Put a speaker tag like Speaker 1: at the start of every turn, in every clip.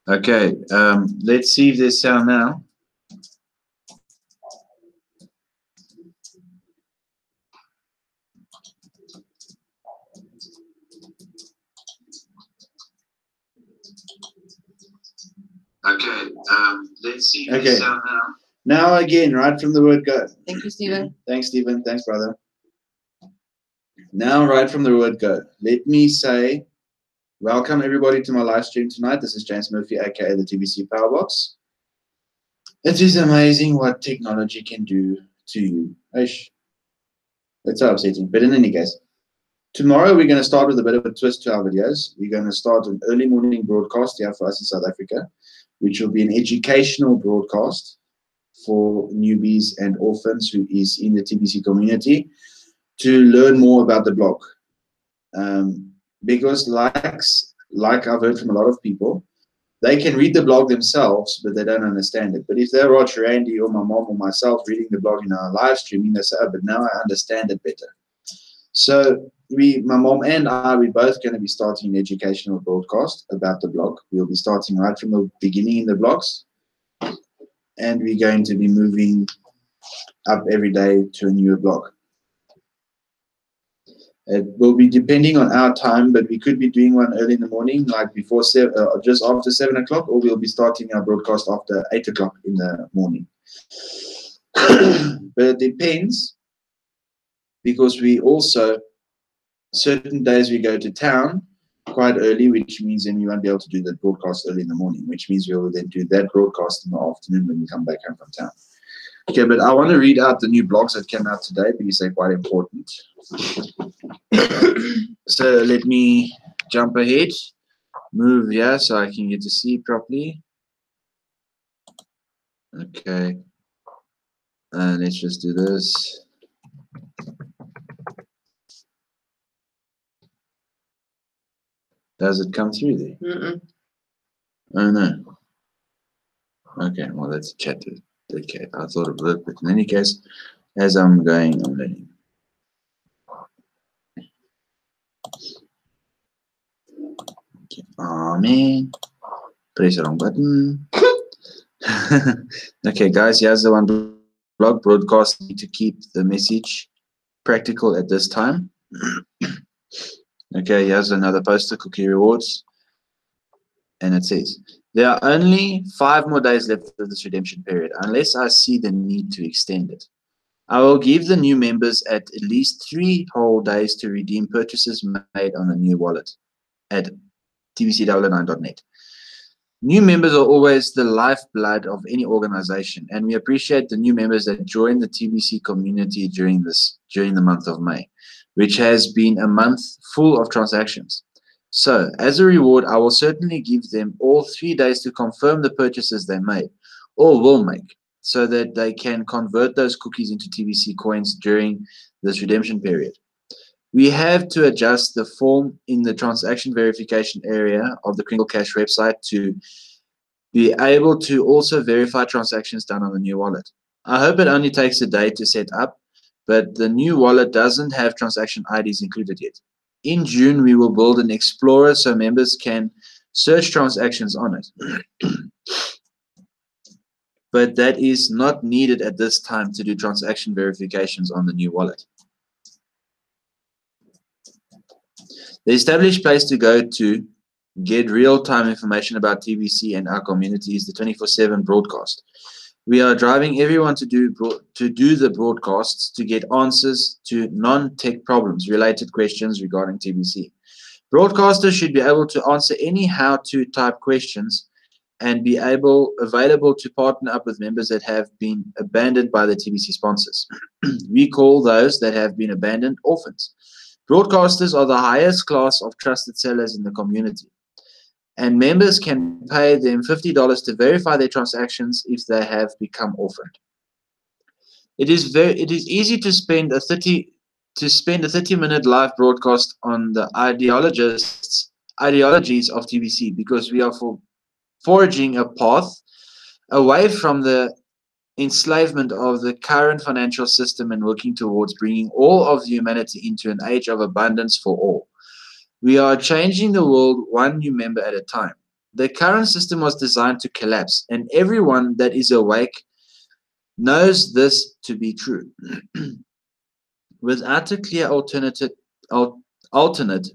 Speaker 1: Okay, let's see if there's sound now. Okay, let's see if there's sound now. Now again, right from the word go.
Speaker 2: Thank you, Stephen.
Speaker 1: Thanks, Stephen. Thanks, brother. Now, right from the word go, let me say, welcome everybody to my live stream tonight. This is James Murphy, aka the TBC Powerbox. It is amazing what technology can do to you. That's so upsetting. But in any case, tomorrow we're going to start with a bit of a twist to our videos. We're going to start an early morning broadcast here for us in South Africa, which will be an educational broadcast for newbies and orphans who is in the TBC community to learn more about the blog. Because like I've heard from a lot of people, they can read the blog themselves, but they don't understand it. But if they watch Randy or my mom or myself reading the blog in our live streaming, they say, oh, but now I understand it better. So my mom and I, we're both going to be starting an educational broadcast about the blog. We'll be starting right from the beginning in the blogs. And we're going to be moving up every day to a newer blog. It will be depending on our time, but we could be doing one early in the morning, like before just after 7 o'clock, or we'll be starting our broadcast after 8 o'clock in the morning. But it depends, because we also, certain days we go to town quite early, which means then we won't be able to do that broadcast early in the morning, which means we will then do that broadcast in the afternoon when we come back home from town. Okay, but I want to read out the new blogs that came out today because they're quite important. So let me jump ahead, move here so I can get to see properly. Okay, let's just do this. Does it come through there?
Speaker 2: Mm-mm.
Speaker 1: Oh no. Okay, well let's chat it. Okay, I thought it worked, but in any case, as I'm going, I'm learning. Okay. Oh man, press the wrong button. Okay, guys, here's the one blog broadcast to keep the message practical at this time. Okay, here's another poster, cookie rewards. And it says, there are only 5 more days left of this redemption period, unless I see the need to extend it. I will give the new members at least 3 whole days to redeem purchases made on the new wallet at tbc9.net. New members are always the lifeblood of any organization, and we appreciate the new members that join the TBC community during the month of May, which has been a month full of transactions. So, as a reward, I will certainly give them all 3 days to confirm the purchases they made or will make, so that they can convert those cookies into TBC coins during this redemption period. We have to adjust the form in the transaction verification area of the Kringle Cash website to be able to also verify transactions done on the new wallet. I hope it only takes a day to set up, but the new wallet doesn't have transaction IDs included yet. In June, we will build an Explorer so members can search transactions on it. But that is not needed at this time to do transaction verifications on the new wallet. The established place to go to get real-time information about TBC and our community is the 24/7 broadcast. We are driving everyone to do the broadcasts to get answers to non-tech problems, related questions regarding TBC. Broadcasters should be able to answer any how-to type questions and be available to partner up with members that have been abandoned by the TBC sponsors. We call those that have been abandoned orphans. Broadcasters are the highest class of trusted sellers in the community, and members can pay them $50 to verify their transactions if they have become orphaned. It is easy to spend a 30-minute live broadcast on the ideologies of TBC, because we are forging a path away from the enslavement of the current financial system and working towards bringing all of humanity into an age of abundance for all. We are changing the world one new member at a time. The current system was designed to collapse, and everyone that is awake knows this to be true. Without a clear alternate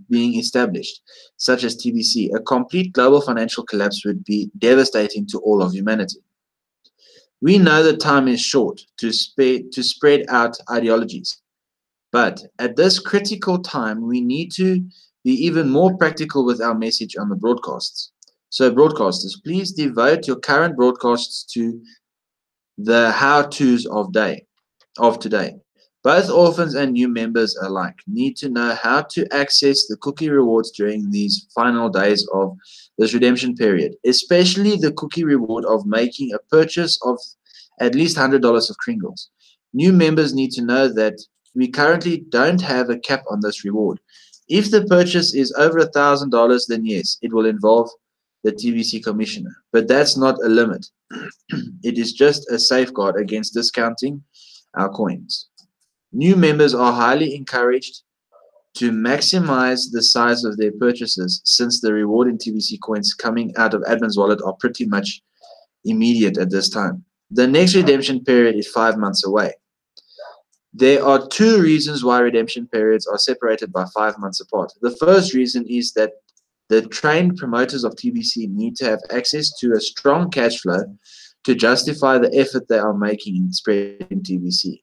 Speaker 1: being established, such as TBC, a complete global financial collapse would be devastating to all of humanity. We know that time is short to spread out ideologies, but at this critical time, we need to be even more practical with our message on the broadcasts. So, broadcasters, please devote your current broadcasts to the how-tos of today. Both orphans and new members alike need to know how to access the cookie rewards during these final days of this redemption period, especially the cookie reward of making a purchase of at least $100 of Kringles. New members need to know that we currently don't have a cap on this reward. If the purchase is over $1,000, then yes, it will involve the TBC commissioner, but that's not a limit. It is just a safeguard against discounting our coins. New members are highly encouraged to maximize the size of their purchases since the reward in TBC coins coming out of admin's wallet are pretty much immediate at this time. The next redemption period is 5 months away. There are two reasons why redemption periods are separated by 5 months apart. The first reason is that the trained promoters of TBC need to have access to a strong cash flow to justify the effort they are making in spreading TBC.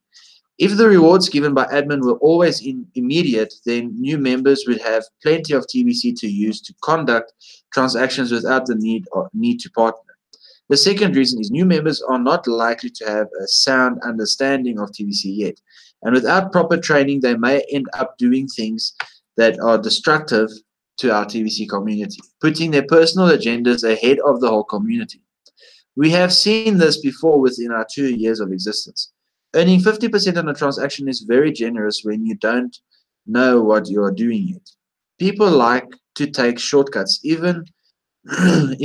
Speaker 1: If the rewards given by admin were always immediate, then new members would have plenty of TBC to use to conduct transactions without the need to partner. The second reason is new members are not likely to have a sound understanding of TBC yet, and without proper training, they may end up doing things that are destructive to our TBC community, putting their personal agendas ahead of the whole community. We have seen this before within our 2 years of existence. Earning 50% on a transaction is very generous when you don't know what you are doing yet. People like to take shortcuts, even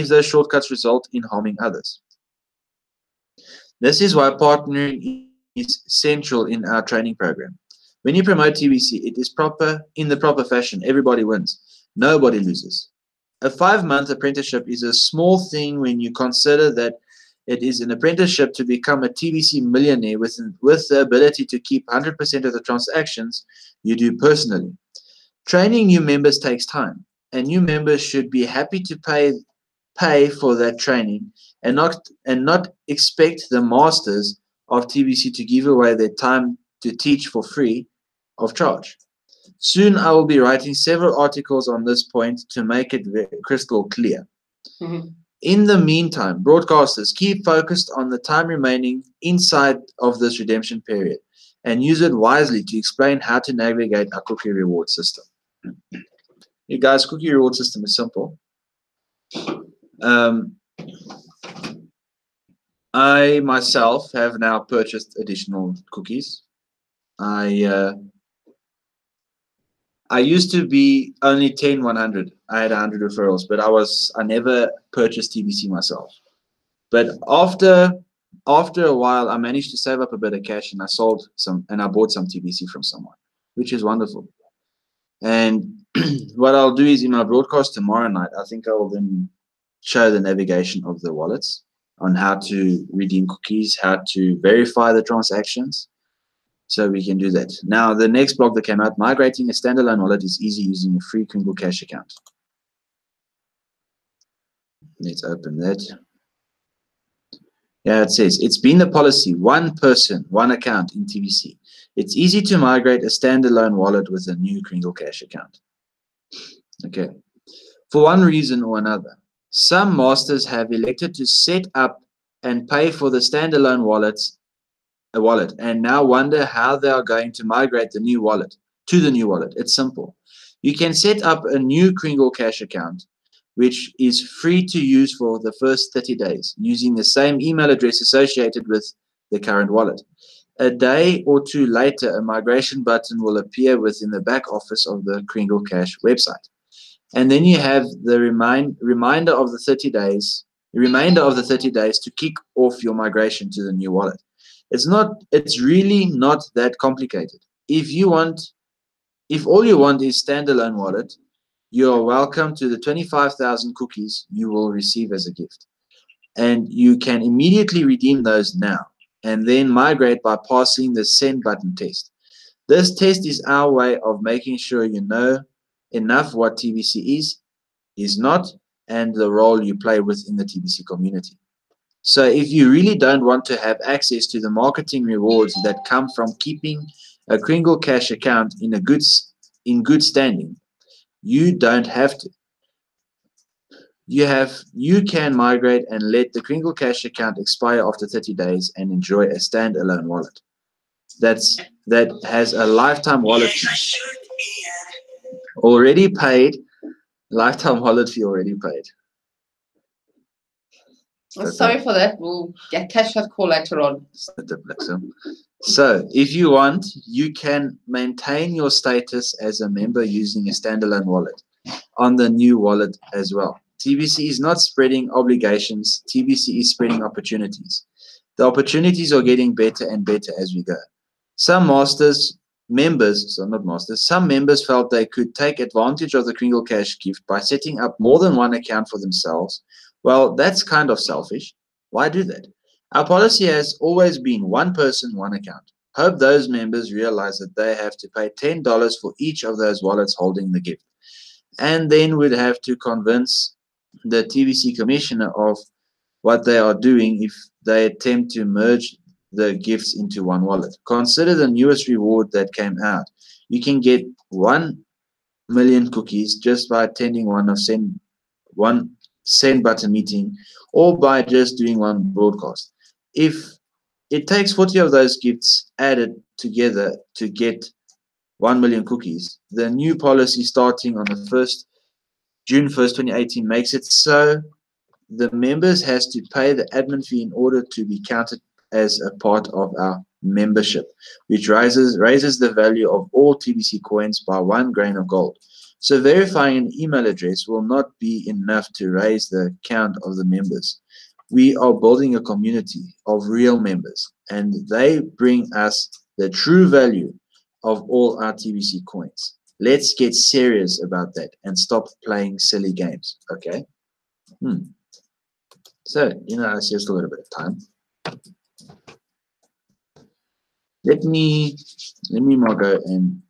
Speaker 1: if those shortcuts result in harming others. This is why partnering is central in our training program. When you promote TBC, it is in the proper fashion. Everybody wins. Nobody loses. A 5-month apprenticeship is a small thing when you consider that it is an apprenticeship to become a TBC millionaire with the ability to keep 100% of the transactions you do personally. Training new members takes time, and new members should be happy to pay for that training and not expect the masters of TBC to give away their time to teach for free of charge. Soon I will be writing several articles on this point to make it crystal clear.
Speaker 2: Mhm.
Speaker 1: In the meantime, broadcasters, keep focused on the time remaining inside of this redemption period and use it wisely to explain how to navigate our cookie reward system. You guys, cookie reward system is simple. I myself have now purchased additional cookies. I used to be only 10, 100. I had 100 referrals, but I never purchased TBC myself. But after a while, I managed to save up a bit of cash and I bought some TBC from someone, which is wonderful. And what I'll do is in my broadcast tomorrow night, I think I will then show the navigation of the wallets on how to redeem cookies, how to verify the transactions. So we can do that. Now, the next blog that came out, migrating a standalone wallet is easy using a free Kringle Cash account. Let's open that. Yeah, it says, it's been the policy, one person, one account in TBC. It's easy to migrate a standalone wallet with a new Kringle Cash account. Okay. For one reason or another, some masters have elected to set up and pay for the standalone wallet and now wonder how they are going to migrate the new wallet to the new wallet. It's simple. You can set up a new Kringle Cash account, which is free to use for the first 30 days using the same email address associated with the current wallet. A day or two later, a migration button will appear within the back office of the Kringle Cash website. And then you have the remainder of the 30 days to kick off your migration to the new wallet. It's really not that complicated. If all you want is standalone wallet, you are welcome to the 25,000 cookies you will receive as a gift. And you can immediately redeem those now and then migrate by passing the send button test. This test is our way of making sure you know enough what TBC is not, and the role you play within the TBC community. So if you really don't want to have access to the marketing rewards that come from keeping a Kringle Cash account in good standing, you don't have to. You can migrate and let the Kringle Cash account expire after 30 days and enjoy a standalone wallet. That has a lifetime wallet fee already paid. Lifetime wallet fee already paid.
Speaker 2: Sorry for that. We'll catch that call later on.
Speaker 1: So, if you want, you can maintain your status as a member using a standalone wallet on the new wallet as well. TBC is not spreading obligations. TBC is spreading opportunities. The opportunities are getting better and better as we go. Some members felt they could take advantage of the Kringle Cash gift by setting up more than one account for themselves. Well, that's kind of selfish. Why do that? Our policy has always been one person, one account. Hope those members realize that they have to pay $10 for each of those wallets holding the gift, and then would have to convince the TBC commissioner of what they are doing if they attempt to merge the gifts into one wallet. Consider the newest reward that came out. You can get 1 million cookies just by attending one send button meeting or by just doing one broadcast. If it takes 40 of those gifts added together to get 1 million cookies, the new policy starting on the June 1st, 2018 makes it so the members has to pay the admin fee in order to be counted as a part of our membership, which raises the value of all TBC coins by 1 grain of gold. So verifying an email address will not be enough to raise the count of the members. We are building a community of real members, and they bring us the true value of all our TBC coins. Let's get serious about that and stop playing silly games, okay? So, I see just a little bit of time. Let me go and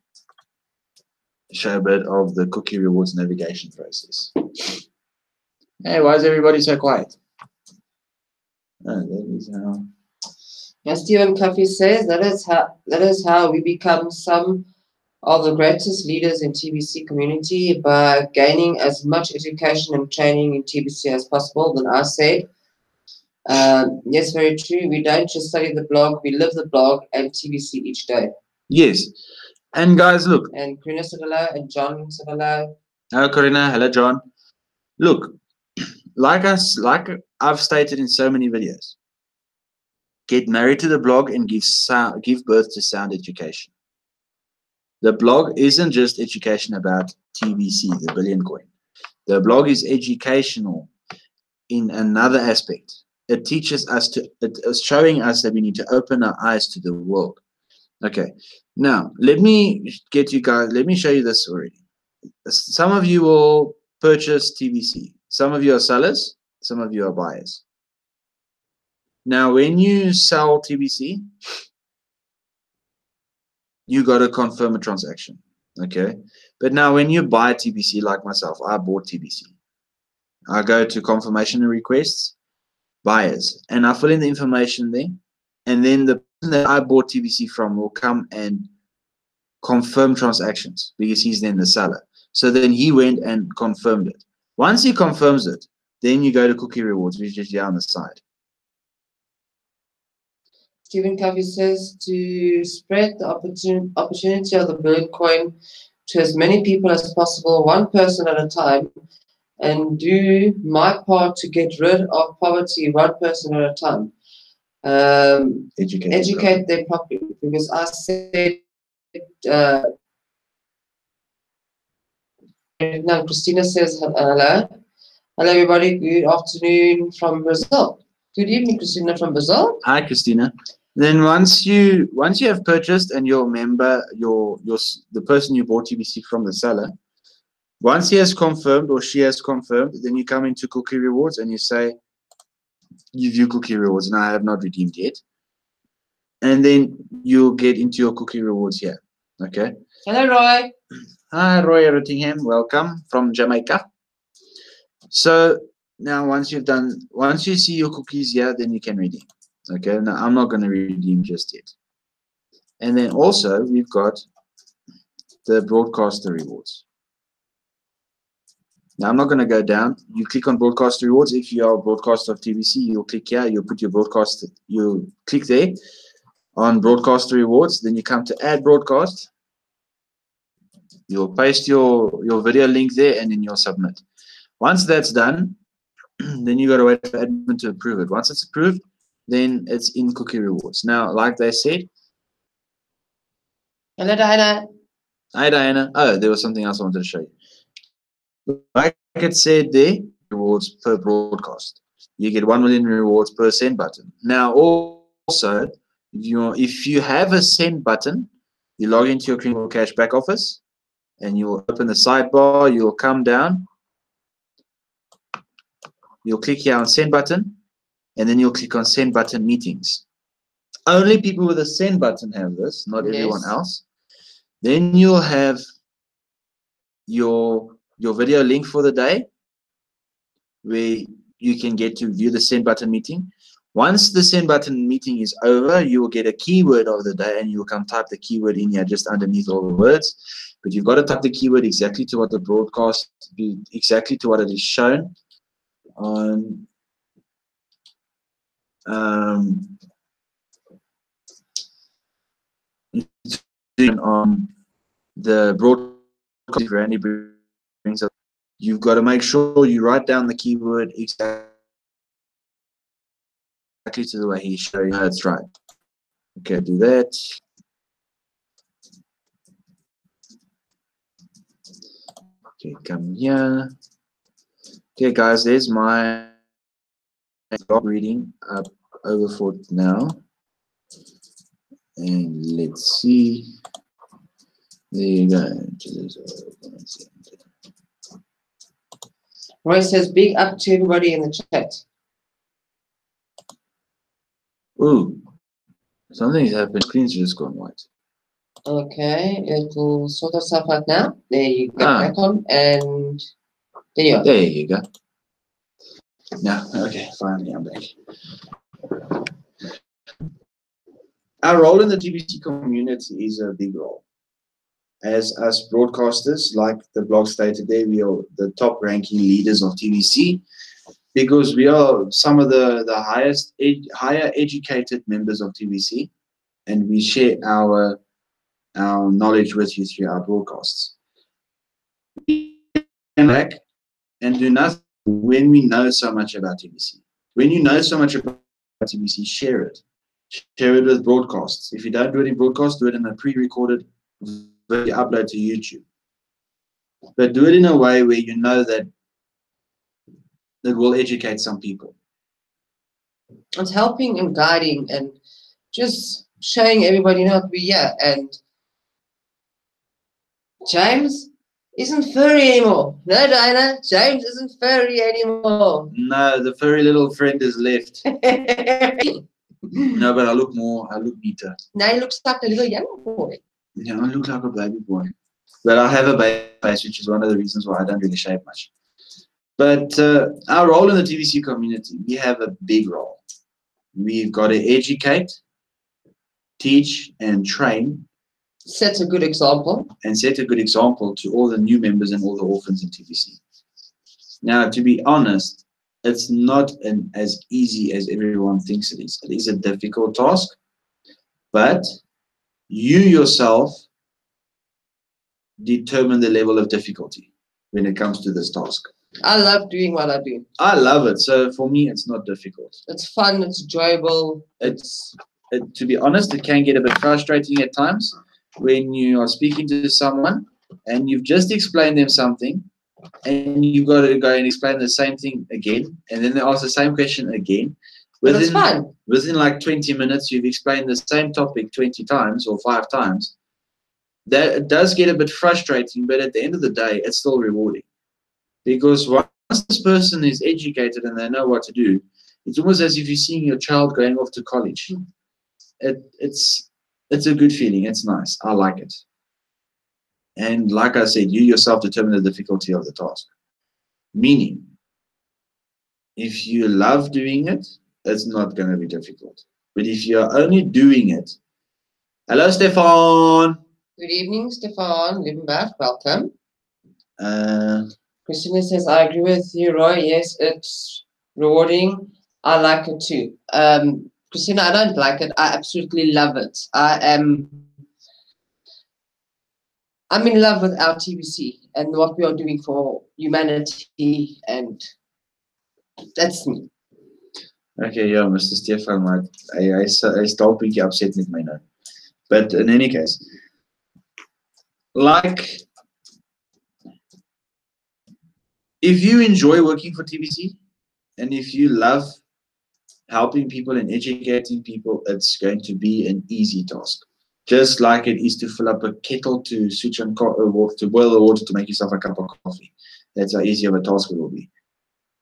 Speaker 1: show a bit of the cookie rewards navigation process. Hey, why is everybody so quiet? That is how.
Speaker 2: As Stephen Coffey says, that is how we become some of the greatest leaders in TBC community by gaining as much education and training in TBC as possible. Then I said, yes, very true. We don't just study the blog, we live the blog and TBC each day.
Speaker 1: Yes. And guys, look.
Speaker 2: And Karina said hello, and John said hello.
Speaker 1: Hello, Karina. Hello, John. Look, like I've stated in so many videos, get married to the blog and give birth to sound education. The blog isn't just education about TBC, the billion coin. The blog is educational in another aspect. It teaches us it's showing us that we need to open our eyes to the world. Okay, now let me show you this already. Some of you will purchase TBC. Some of you are sellers, some of you are buyers. Now, when you sell TBC, you got to confirm a transaction, okay? But now when you buy TBC, like myself, I bought TBC. I go to confirmation and requests, buyers, and I fill in the information there, and then the person that I bought TBC from will come and confirm transactions because he's then the seller. So then he went and confirmed it. Once he confirms it, then you go to cookie rewards, which is here on the side.
Speaker 2: Stephen Covey says to spread the opportunity of the bird coin to as many people as possible, one person at a time, and do my part to get rid of poverty one person at a time. Educate them properly, because I said now Christina says hello. Hello everybody, good afternoon from Brazil. Good evening, Christina from Brazil.
Speaker 1: Hi, Christina. Then once you have purchased and you're a member, the person you bought TBC from, the seller, Once he has confirmed or she has confirmed, then you come into cookie rewards and you say, you view cookie rewards and I have not redeemed yet. And then you'll get into your cookie rewards here. Okay.
Speaker 2: Hello, Roy.
Speaker 1: Hi, Roy Rottingham. Welcome from Jamaica. So now once you see your cookies here, then you can redeem. Okay. Now I'm not going to redeem just yet. And then also we've got the broadcaster rewards. Now I'm not going to go down. You click on broadcaster rewards. If you are a broadcaster of TVC, you'll click here. You'll put your broadcast. You click there on broadcaster rewards. Then you come to add broadcast. You'll paste your video link there and then you'll submit. Once that's done, then you got to wait for admin to approve it. Once it's approved, then it's in cookie rewards. Now, like they said.
Speaker 2: Hello, Diana.
Speaker 1: Hi, Diana. Oh, there was something else I wanted to show you. Like it said there, rewards per broadcast. You get 1 million rewards per send button. Now, also, if you have a send button, you log into your Criminal Cash back office, and you'll open the sidebar. You'll come down. You'll click here on send button, and then you'll click on send button meetings. Only people with a send button have this, not everyone else. Then you'll have your video link for the day, where you can get to view the send button meeting. Once the send button meeting is over, you will get a keyword of the day, and you will come type the keyword in here just underneath all the words. But you've got to type the keyword exactly to what the broadcast, exactly to what it is shown on on the broadcast. Randy brings up, you've got to make sure you write down the keyword exactly to the way he's showing. That's right. Okay, do that. Okay, come here. Okay, guys, there's my blog reading up over for now. And let's see. There you go.
Speaker 2: Roy says, big up to everybody in the chat.
Speaker 1: Ooh, something's happened. Screen's just gone white.
Speaker 2: Okay, it will sort itself out now. There you go, back on, and there you are.
Speaker 1: There you go. Now, okay, finally I'm back. Our role in the TVC community is a big role. As us broadcasters, like the blog stated there, we are the top ranking leaders of TVC because we are some of the higher educated members of TVC, and we share our knowledge with you through our broadcasts. We come back and do nothing when we know so much about TVC. When you know so much about TVC, share it. Share it with broadcasts. If you don't do it in broadcast, do it in a pre-recorded video upload to YouTube. But do it in a way where you know that it will educate some people.
Speaker 2: It's helping and guiding and just showing everybody not we here. And James isn't furry anymore. No, Diana, James isn't furry anymore.
Speaker 1: No, the furry little friend is left. No, but I look neater.
Speaker 2: Now he looks like a little young boy.
Speaker 1: Yeah, I look like a baby boy. But I have a baby face, which is one of the reasons why I don't really shave much. But our role in the TVC community, we have a big role. We've got to educate, teach, and train.
Speaker 2: Set a good example.
Speaker 1: And set a good example to all the new members and all the orphans in TVC. Now, to be honest, it's not as easy as everyone thinks it is. It is a difficult task, but you yourself determine the level of difficulty when it comes to this task.
Speaker 2: I love doing what I do.
Speaker 1: I love it. So for me, it's not difficult.
Speaker 2: It's fun. It's enjoyable.
Speaker 1: To be honest, it can get a bit frustrating at times when you are speaking to someone and you've just explained them something and you've got to go and explain the same thing again, and then they ask the same question again.
Speaker 2: But it's fun.
Speaker 1: Within like 20 minutes, you've explained the same topic 20 times or 5 times. that it does get a bit frustrating, but at the end of the day, it's still rewarding. Because once this person is educated and they know what to do, it's almost as if you're seeing your child going off to college. It's a good feeling. It's nice. I like it. And like I said, you yourself determine the difficulty of the task. Meaning, if you love doing it, it's not going to be difficult. But if you're only doing it, hello, Stefan.
Speaker 2: Good evening, Stefan. Liebenberg, welcome.
Speaker 1: Uh,
Speaker 2: Christina says, I agree with you, Roy. Yes, it's rewarding. I like it too. Christina, I don't like it. I absolutely love it. I'm in love with our TBC and what we are doing for humanity, and that's me.
Speaker 1: okay, yeah, Mr. Stefan, I still think you're upset with me now. But in any case, like, if you enjoy working for TBC and if you love helping people and educating people, it's going to be an easy task. Just like it is to fill up a kettle, to switch on water, to boil the water, to make yourself a cup of coffee. That's how easy of a task it will be.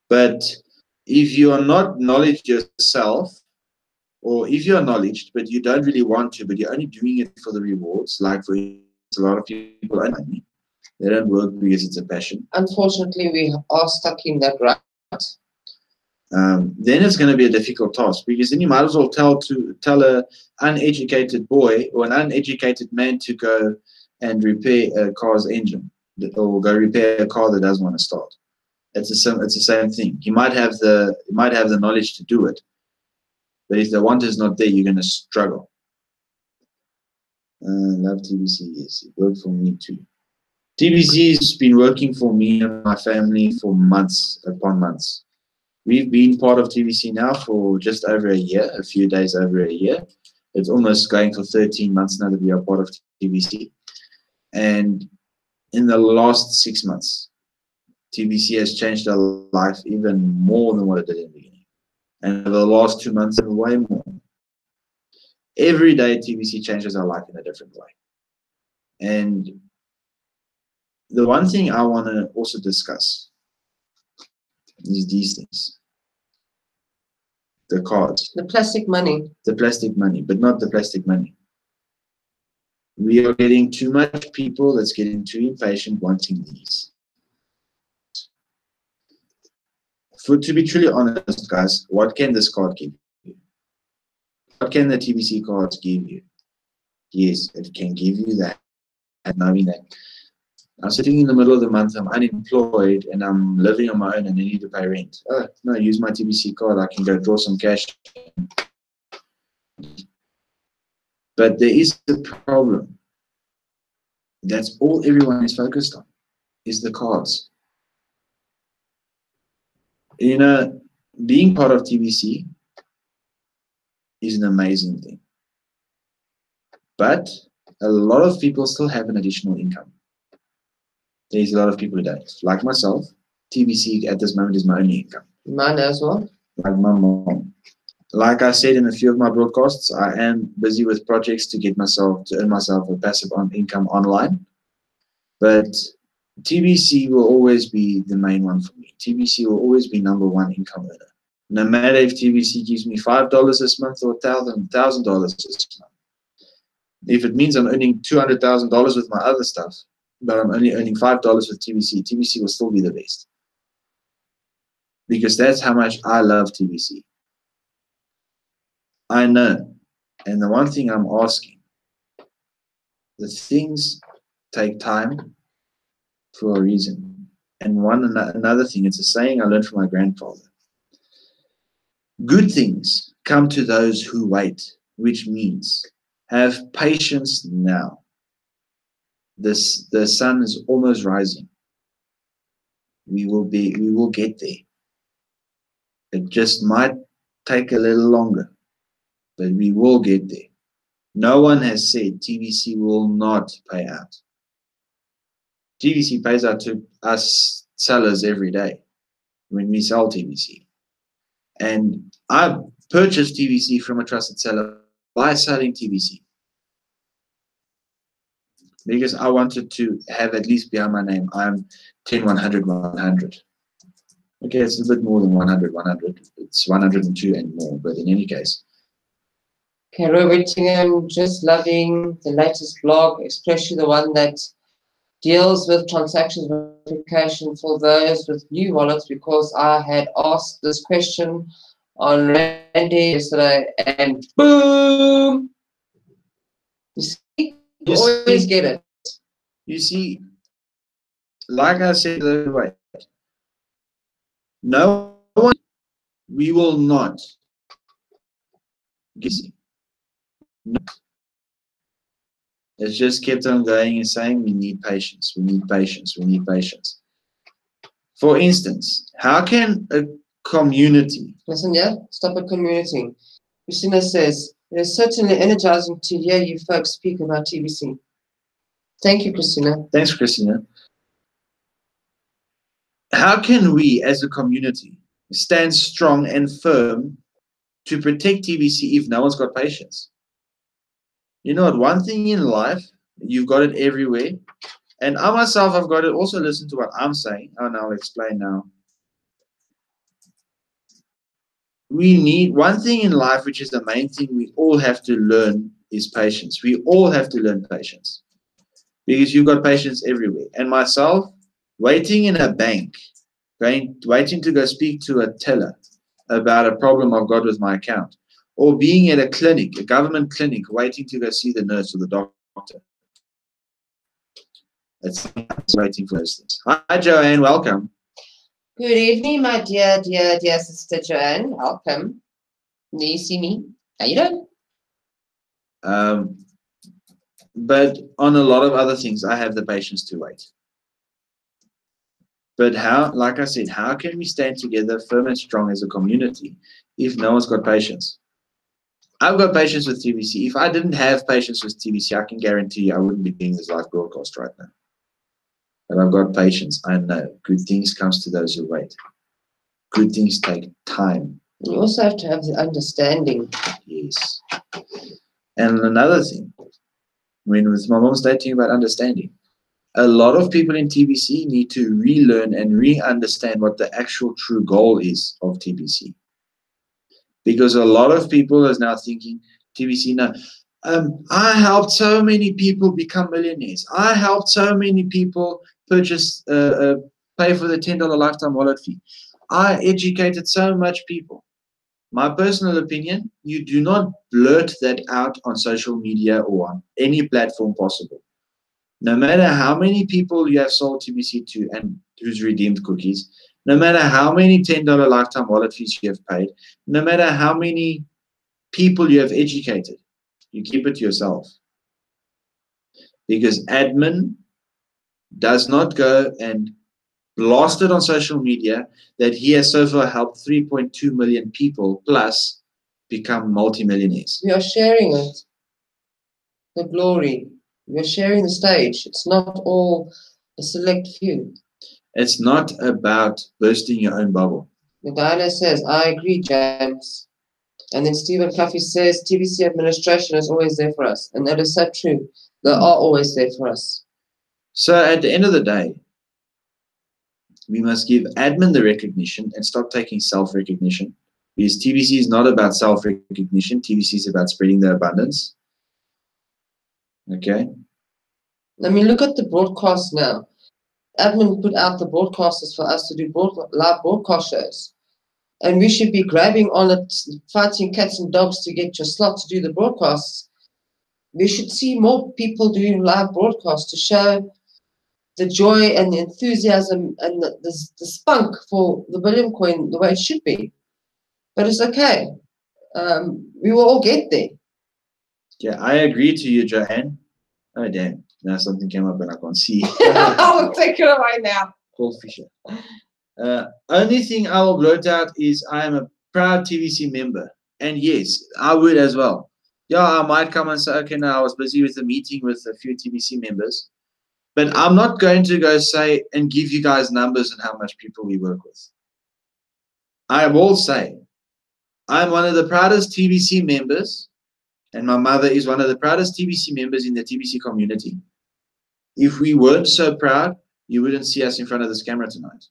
Speaker 1: But if you are not knowledge yourself, or if you are knowledge, but you don't really want to, but you're only doing it for the rewards, like for instance, a lot of people earn money. They don't work because it's a passion.
Speaker 2: Unfortunately, we are stuck in that rut.
Speaker 1: Then it's going to be a difficult task, because then you might as well tell a uneducated boy or an uneducated man to go and repair a car's engine, or go repair a car that doesn't want to start. It's the same thing. He might have the knowledge to do it, but if the want is not there, you're going to struggle. Love TBC. Yes, it worked for me too. TBC has been working for me and my family for months upon months. We've been part of TBC now for just over a year, a few days over a year. It's almost going for 13 months now that we are part of TBC. And in the last 6 months, TBC has changed our life even more than what it did in the beginning. And for the last 2 months, even way more. Every day, TBC changes our life in a different way. And the one thing I want to also discuss is these things. The cards.
Speaker 2: The plastic money.
Speaker 1: The plastic money, but not the plastic money. We are getting too much people that's getting too impatient wanting these. To be truly honest, guys, what can this card give you? What can the TBC cards give you? Yes, it can give you that. Knowing that I'm sitting in the middle of the month, I'm unemployed, and I'm living on my own, and I need to pay rent. Oh, no, use my TBC card. I can go draw some cash. But there is a problem. That's all everyone is focused on, is the cards. You know, being part of TBC is an amazing thing. But a lot of people still have an additional income. There's a lot of people who don't. Like myself, TBC at this moment is my only income.
Speaker 2: Mine as well.
Speaker 1: Like my mom. Like I said in a few of my broadcasts, I am busy with projects to earn myself a passive income online. But TBC will always be the main one for me. TBC will always be number one income earner. No matter if TBC gives me $5 this month or $1,000 this month. If it means I'm earning $200,000 with my other stuff, but I'm only earning $5 with TBC, TBC will still be the best. Because that's how much I love TBC. I know. And the one thing I'm asking, the things take time for a reason. And another thing, it's a saying I learned from my grandfather. Good things come to those who wait, which means have patience now. The sun is almost rising. We will get there. It just might take a little longer, but we will get there. No one has said TBC will not pay out. TBC pays out to us sellers every day when we sell TBC. And I purchased TBC from a trusted seller by selling TBC. because I wanted to have at least behind my name, I'm 10, 100, 100. Okay, it's a bit more than 100, 100. It's 102 and more, but in any case.
Speaker 2: Okay, Roy Whittingham, just loving the latest blog, especially the one that deals with transactions verification for those with new wallets, because I had asked this question on Randy yesterday and boom! You see, you always get it.
Speaker 1: You see, like I said the other way, no one, we will not get easy. No. It's just kept on going and saying we need patience, we need patience, we need patience. For instance, how can a community...
Speaker 2: Listen, yeah, stop at community. Christina says, it is certainly energizing to hear you folks speak about TBC. Thank you, Christina.
Speaker 1: Thanks, Christina. How can we as a community stand strong and firm to protect TBC if no one's got patience? You know what? One thing in life, you've got it everywhere. And I myself, I've got to also listen to what I'm saying. And I'll explain now. We need one thing in life, which is the main thing we all have to learn, is patience. We all have to learn patience because you've got patience everywhere. And myself, waiting in a bank, waiting to go speak to a teller about a problem I've got with my account, or being at a clinic, a government clinic, waiting to go see the nurse or the doctor. It's waiting for those things. Hi, Joanne. Welcome.
Speaker 2: Good evening, my dear sister Joanne. Welcome. Do you see me? How you doing?
Speaker 1: But on a lot of other things, I have the patience to wait. But how, like I said, how can we stand together firm and strong as a community if no one's got patience? I've got patience with TBC. If I didn't have patience with TBC, I can guarantee you I wouldn't be doing this live broadcast right now. But I've got patience. I know good things comes to those who wait. Good things take time.
Speaker 2: You also have to have the understanding.
Speaker 1: Yes. And another thing, when with my mom stating about understanding, a lot of people in TBC need to relearn and re-understand what the actual true goal is of TBC. Because a lot of people is now thinking, TBC, no, I helped so many people become millionaires. I helped so many people purchase, pay for the $10 lifetime wallet fee. I educated so much people. My personal opinion, you do not blurt that out on social media or on any platform possible. No matter how many people you have sold TBC to and who's redeemed cookies, no matter how many $10 lifetime wallet fees you have paid, no matter how many people you have educated, you keep it to yourself. Because admin does not go and blast it on social media that he has so far helped 3.2 million people plus become multimillionaires.
Speaker 2: We are sharing it, the glory. We are sharing the stage. It's not all a select few.
Speaker 1: It's not about bursting your own bubble.
Speaker 2: Medina says, I agree, James. And then Stephen Cluffy says, TBC administration is always there for us. And that is so true. They are always there for us.
Speaker 1: So at the end of the day, we must give admin the recognition and stop taking self-recognition. Because TBC is not about self-recognition. TBC is about spreading the abundance. Okay?
Speaker 2: I mean, look at the broadcast now. Admin put out the broadcasters for us to do live broadcast shows. And we should be grabbing on it, fighting cats and dogs to get your slot to do the broadcasts. We should see more people doing live broadcasts to show the joy and the enthusiasm and the spunk for the Billion Coin the way it should be. But it's okay. We will all get there.
Speaker 1: Yeah, I agree to you, Joanne. Oh, damn. Now something came up and I can't see.
Speaker 2: I'll take it away now.
Speaker 1: Paul Fisher. Only thing I will blurt out is I am a proud TBC member. And yes, I would as well. Yeah, I might come and say, okay, no, I was busy with a meeting with a few TBC members. But I'm not going to go say and give you guys numbers and how much people we work with. I will say, I'm one of the proudest TBC members, and my mother is one of the proudest TBC members in the TBC community. If we weren't so proud, you wouldn't see us in front of this camera tonight.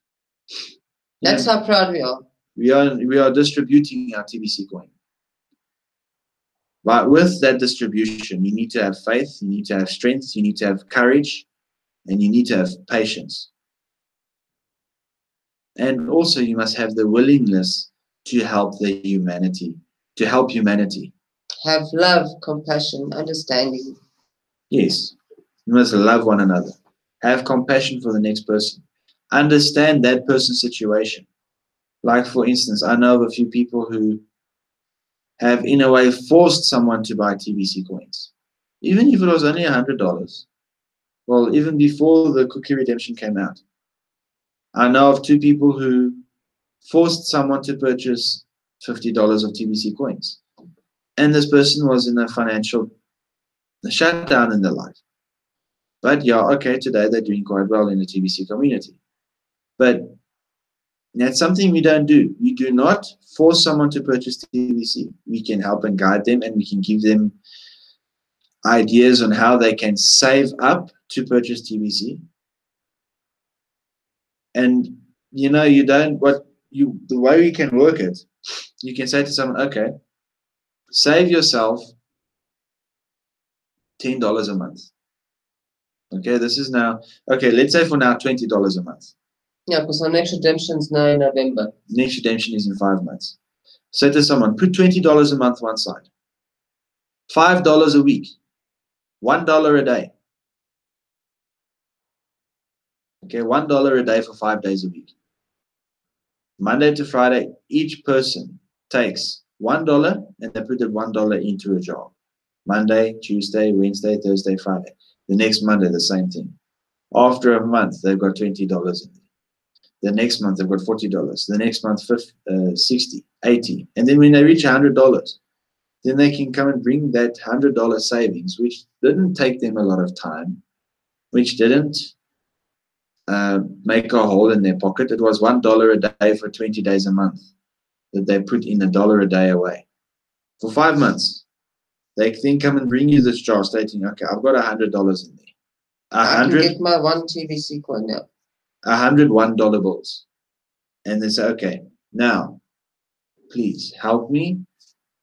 Speaker 2: That's how proud we are.
Speaker 1: We are distributing our TBC coin. But with that distribution, you need to have faith, you need to have strength, you need to have courage, and you need to have patience. And also you must have the willingness to help humanity.
Speaker 2: Have love, compassion, understanding.
Speaker 1: Yes, you must love one another. Have compassion for the next person. Understand that person's situation. Like, for instance, I know of a few people who have, in a way, forced someone to buy TBC coins. Even if it was only $100. Well, even before the cookie redemption came out. I know of two people who forced someone to purchase $50 of TBC coins. And this person was in a financial shutdown in their life. But yeah, okay, today they're doing quite well in the TBC community. But that's something we don't do. We do not force someone to purchase TBC. We can help and guide them, and we can give them ideas on how they can save up to purchase TBC. And the way we can work it, you can say to someone, okay, save yourself $10 a month. Okay, let's say for now $20 a month.
Speaker 2: Yeah, because our next redemption is now in November.
Speaker 1: Next redemption is in 5 months. Say to someone, put $20 a month one side, $5 a week, $1 a day. Okay, $1 a day for 5 days a week. Monday to Friday, each person takes $1 and they put that $1 into a jar. Monday, Tuesday, Wednesday, Thursday, Friday. The next Monday, the same thing. After a month, they've got $20 in there. The next month, they've got $40. The next month, $60, $80. And then when they reach $100, then they can come and bring that $100 savings, which didn't take them a lot of time, which didn't make a hole in their pocket. It was $1 a day for 20 days a month that they put in $1 a day away. For 5 months, they then come and bring you this jar stating, okay, I've got $100 in there.
Speaker 2: I can get my one TBC coin now.
Speaker 1: 100 $1 bills. And they say, okay, now, please help me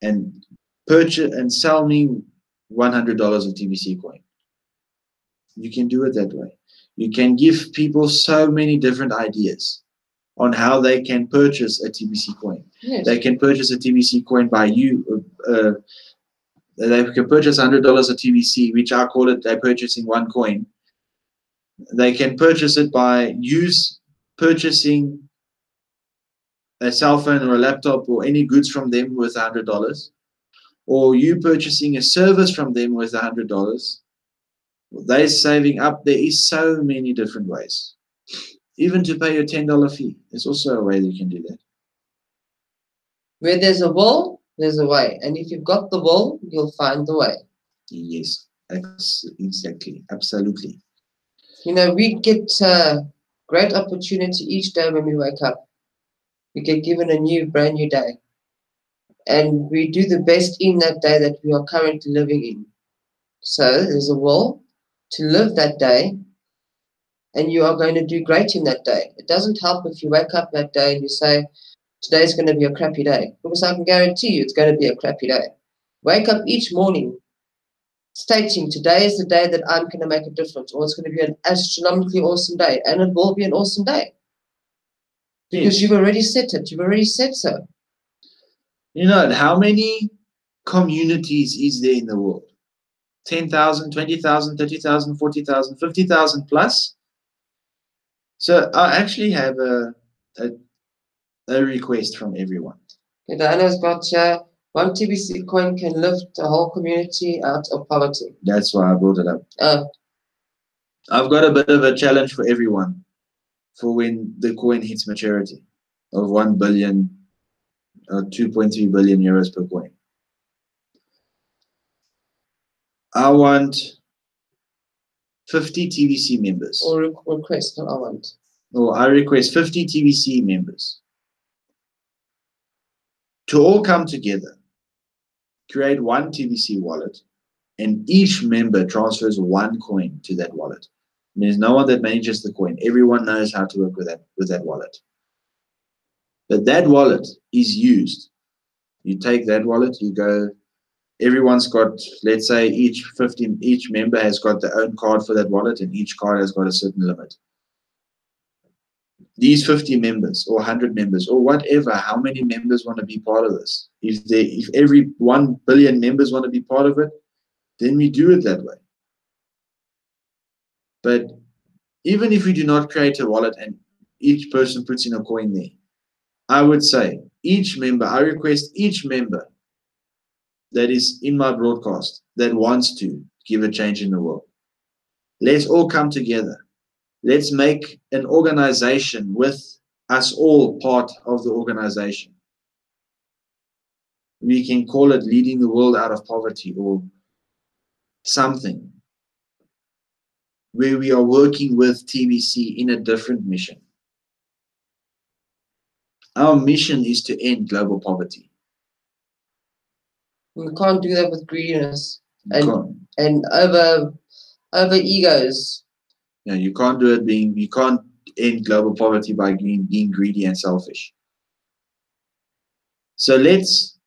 Speaker 1: and purchase and sell me $100 of TBC coin. You can do it that way. You can give people so many different ideas on how they can purchase a TBC coin.
Speaker 2: Yes.
Speaker 1: They can purchase a TBC coin by you. They can purchase $100 of TBC, which I call it, they're purchasing one coin. They can purchase it by purchasing a cell phone or a laptop or any goods from them worth $100, or you purchasing a service from them worth $100. They're saving up. There is so many different ways. Even to pay your $10 fee, there's also a way that you can do that.
Speaker 2: Where there's a will, there's a way. And if you've got the will, you'll find the way.
Speaker 1: Yes, exactly. Absolutely.
Speaker 2: We get a great opportunity each day when we wake up. We get given a brand new day. And we do the best in that day that we are currently living in. So there's a will to live that day, and you are going to do great in that day. It doesn't help if you wake up that day and you say, today's going to be a crappy day, because I can guarantee you it's going to be a crappy day. Wake up each morning stating, today is the day that I'm going to make a difference, or it's going to be an astronomically awesome day, and it will be an awesome day. Because you've already set it. You've already said so.
Speaker 1: How many communities is there in the world? 10,000, 20,000, 30,000, 40,000, 50,000 plus? So I actually have a request from everyone.
Speaker 2: Diana's got one TBC coin can lift a whole community out of poverty.
Speaker 1: That's why I brought it up.
Speaker 2: Oh.
Speaker 1: I've got a bit of a challenge for everyone for when the coin hits maturity of 1 billion or 2.3 billion euros per coin. I want 50 TBC members.
Speaker 2: Or request, not I want.
Speaker 1: Or I request 50 TBC members to all come together, create one TBC wallet, and each member transfers one coin to that wallet. There's no one that manages the coin. Everyone knows how to work with that wallet. But that wallet is used. You take that wallet, you go. Everyone's got, let's say, each member has got their own card for that wallet, and each card has got a certain limit. These 50 members or 100 members or whatever, how many members want to be part of this? If every 1 billion members want to be part of it, then we do it that way. But even if we do not create a wallet and each person puts in a coin there, I would say I request each member that is in my broadcast that wants to give a change in the world. Let's all come together. Let's make an organization with us all part of the organization. We can call it leading the world out of poverty or something, where we are working with TBC in a different mission. Our mission is to end global poverty.
Speaker 2: We can't do that with greediness and over egos.
Speaker 1: Yeah, you can't do it you can't end global poverty by being greedy and selfish. So let's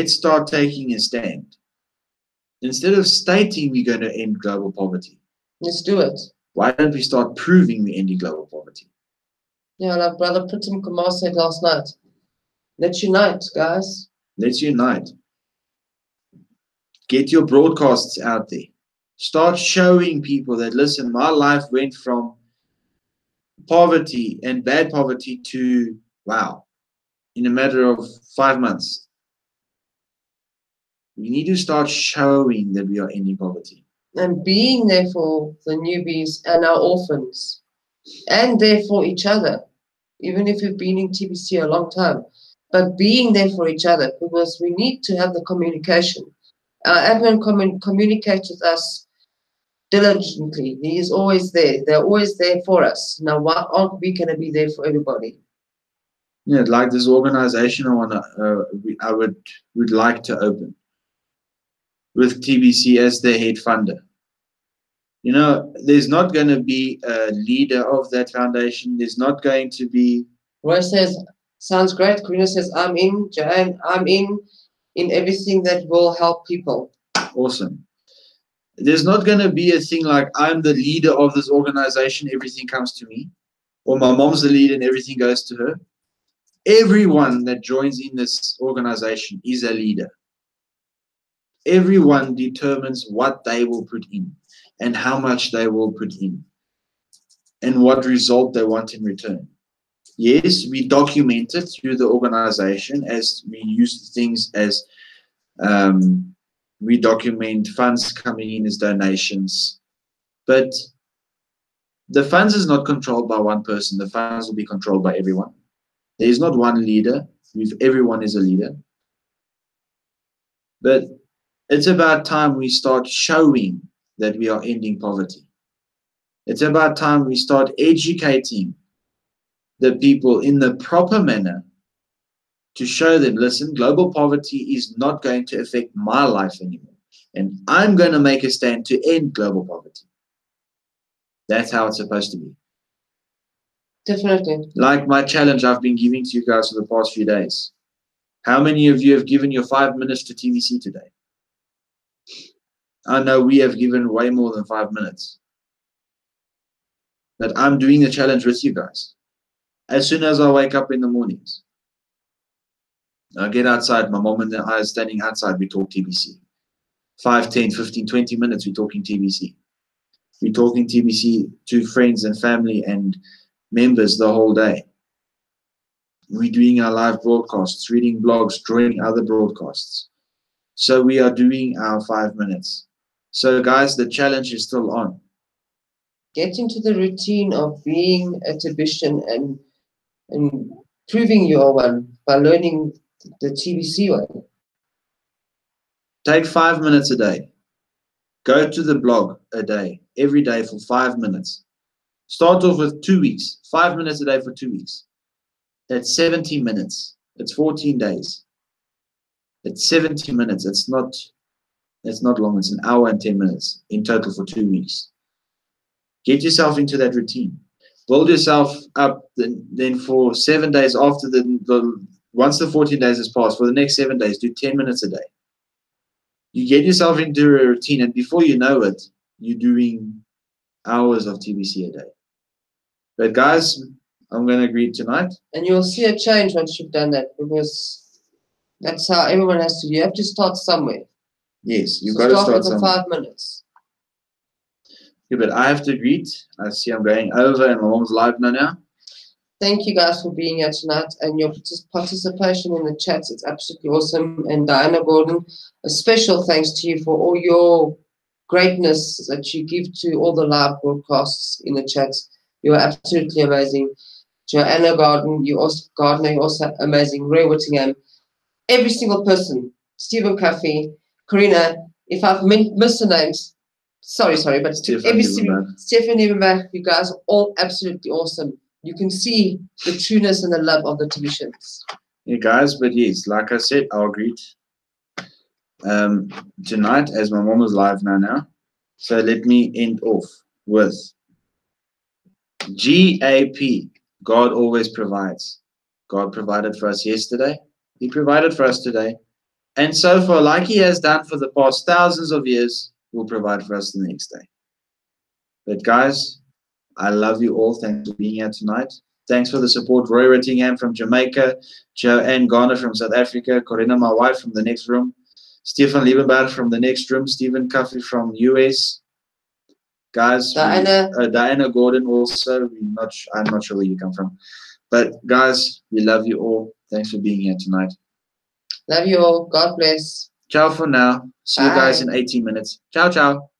Speaker 1: start taking a stand. Instead of stating we're going to end global poverty,
Speaker 2: let's do it.
Speaker 1: Why don't we start proving we're ending global poverty?
Speaker 2: Yeah, like Brother Pritam Kumar said last night. Let's unite, guys.
Speaker 1: Let's unite. Get your broadcasts out there. Start showing people that, listen, my life went from poverty and bad poverty to, wow, in a matter of 5 months. We need to start showing that we are ending poverty.
Speaker 2: And being there for the newbies and our orphans. And there for each other. Even if we've been in TBC a long time. But being there for each other. Because we need to have the communication. Our admin communicates with us diligently. He is always there. They're always there for us. Now, why aren't we going to be there for everybody?
Speaker 1: Yeah, like this organization I would like to open with TBC as their head funder. You know, there's not going to be a leader of that foundation. There's not going to be...
Speaker 2: Roy says, sounds great. Karina says, I'm in. Joanne, I'm in everything that will help people.
Speaker 1: Awesome. There's not going to be a thing like, I'm the leader of this organization, everything comes to me. Or my mom's the leader and everything goes to her. Everyone that joins in this organization is a leader. Everyone determines what they will put in and how much they will put in and what result they want in return. Yes, we document it through the organization as we use things as we document funds coming in as donations. But the funds is not controlled by one person. The funds will be controlled by everyone. There is not one leader. Everyone is a leader. But it's about time we start showing that we are ending poverty. It's about time we start educating the people in the proper manner to show them, listen, global poverty is not going to affect my life anymore. And I'm going to make a stand to end global poverty. That's how it's supposed to be.
Speaker 2: Definitely.
Speaker 1: Like my challenge I've been giving to you guys for the past few days. How many of you have given your 5 minutes to TVC today? I know we have given way more than 5 minutes. But I'm doing the challenge with you guys. As soon as I wake up in the mornings, I get outside, my mom and I are standing outside, we talk TBC. 5, 10, 15, 20 minutes, we're talking TBC. We're talking TBC to friends and family and members the whole day. We're doing our live broadcasts, reading blogs, drawing other broadcasts. So we are doing our 5 minutes. So guys, the challenge is still on.
Speaker 2: Get into the routine of being a Tibetan and proving you are one by learning the TBC way.
Speaker 1: Take 5 minutes a day. Go to the blog a day, every day for 5 minutes. Start off with 2 weeks, 5 minutes a day for 2 weeks. That's 70 minutes. It's 14 days. It's 70 minutes. It's not long. It's an hour and 10 minutes in total for 2 weeks. Get yourself into that routine. Build yourself up. Then for 7 days after once the 14 days has passed, for the next 7 days, do 10 minutes a day. You get yourself into a routine, and before you know it, you're doing hours of TBC a day. But guys, I'm going to agree tonight.
Speaker 2: And you'll see a change once you've done that, because that's how everyone has to do. You have to start somewhere.
Speaker 1: Yes, you've got to start
Speaker 2: with
Speaker 1: somewhere.
Speaker 2: 5 minutes.
Speaker 1: Yeah, but I have to greet. I see I'm going over, and my mom's live now.
Speaker 2: Thank you guys for being here tonight and your participation in the chats. It's absolutely awesome. And Diana Gordon, a special thanks to you for all your greatness that you give to all the live broadcasts in the chats. You are absolutely amazing. Joanna Gardner, you're also amazing. Ray Whittingham, every single person. Stephen Cuffey, Karina. If I've missed the names, sorry, but Stefan Liebenberg, you guys are all absolutely awesome. You can see the trueness and the love of the Tibetians.
Speaker 1: Yeah, guys, but yes, like I said, I'll greet tonight, as my mom is live now. So let me end off with GAP. God always provides. God provided for us yesterday. He provided for us today. And so far, like He has done for the past thousands of years, will provide for us the next day. But guys, I love you all. Thanks for being here tonight. Thanks for the support. Roy Rettingham from Jamaica, Joanne Garner from South Africa, Corina, my wife, from the next room, Stefan Liebenberg from the next room, Stephen Cuffey from US. Guys, Diana Gordon also. I'm not sure where you come from. But guys, we love you all. Thanks for being here tonight.
Speaker 2: Love you all. God bless.
Speaker 1: Ciao for now. See you guys in 18 minutes. Ciao, ciao.